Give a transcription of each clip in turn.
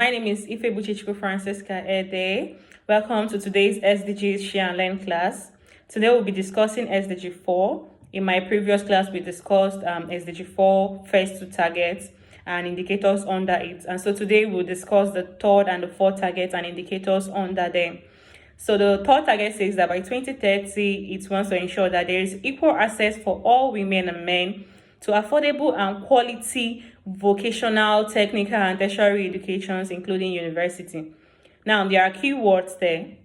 My name is Ifebuchichukwu Francisca Ede. Welcome to today's SDGs Share and Learn class. Today we'll be discussing SDG 4. In my previous class, we discussed SDG 4, first two targets and indicators under it. And so today we'll discuss the third and the fourth targets and indicators under them. So the third target says that by 2030, it wants to ensure that there is equal access for all women and men to affordable and quality vocational, technical, and tertiary educations, including university. Now, there are keywords there.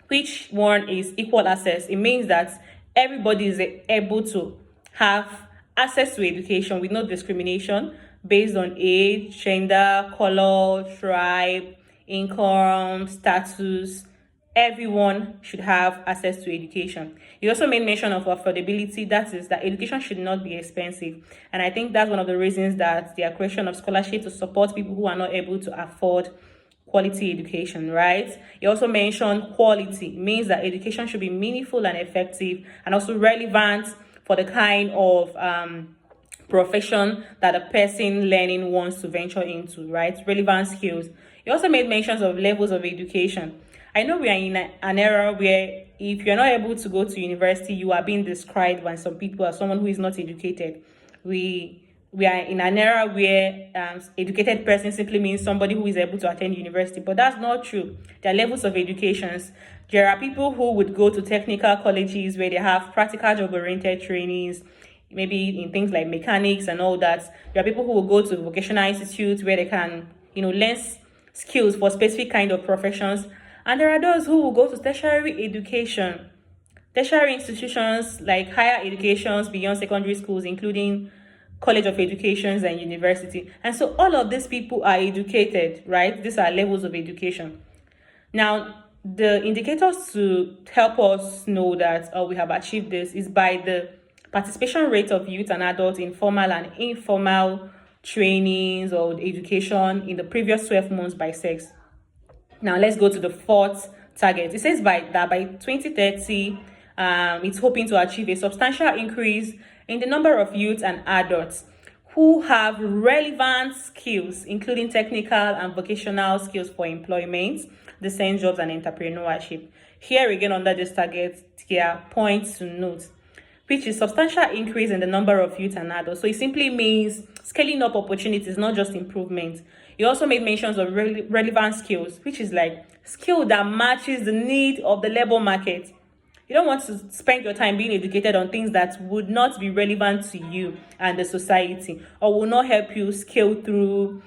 Which one is equal access? It means that everybody is able to have access to education with no discrimination based on age, gender, color, tribe, income, status. Everyone should have access to education. You also made mention of affordability. That is that education should not be expensive. And I think that's one of the reasons that the creation of scholarship to support people who are not able to afford quality education, right? You also mentioned quality. It means that education should be meaningful and effective and also relevant for the kind of profession that a person learning wants to venture into, right? Relevant skills. You also made mentions of levels of education. I know we are in an era where if you're not able to go to university, you are being described by some people as someone who is not educated. We are in an era where educated person simply means somebody who is able to attend university, but that's not true. There are levels of educations. There are people who would go to technical colleges where they have practical job-oriented trainings, maybe in things like mechanics and all that. There are people who will go to vocational institutes where they can, learn skills for specific kind of professions. And there are those who will go to tertiary education, tertiary institutions like higher educations beyond secondary schools, including college of educations and university. And so all of these people are educated, right? These are levels of education. Now, the indicators to help us know that we have achieved this is by the participation rate of youth and adults in formal and informal trainings or education in the previous 12 months by sex. Now let's go to the fourth target. It says by 2030, it's hoping to achieve a substantial increase in the number of youth and adults who have relevant skills, including technical and vocational skills for employment, decent jobs, and entrepreneurship. Here again, under this target, there are points to note, which is substantial increase in the number of youth and adults. So it simply means scaling up opportunities, not just improvement. You also made mentions of relevant skills, which is like skill that matches the need of the labor market. You don't want to spend your time being educated on things that would not be relevant to you and the society or will not help you scale through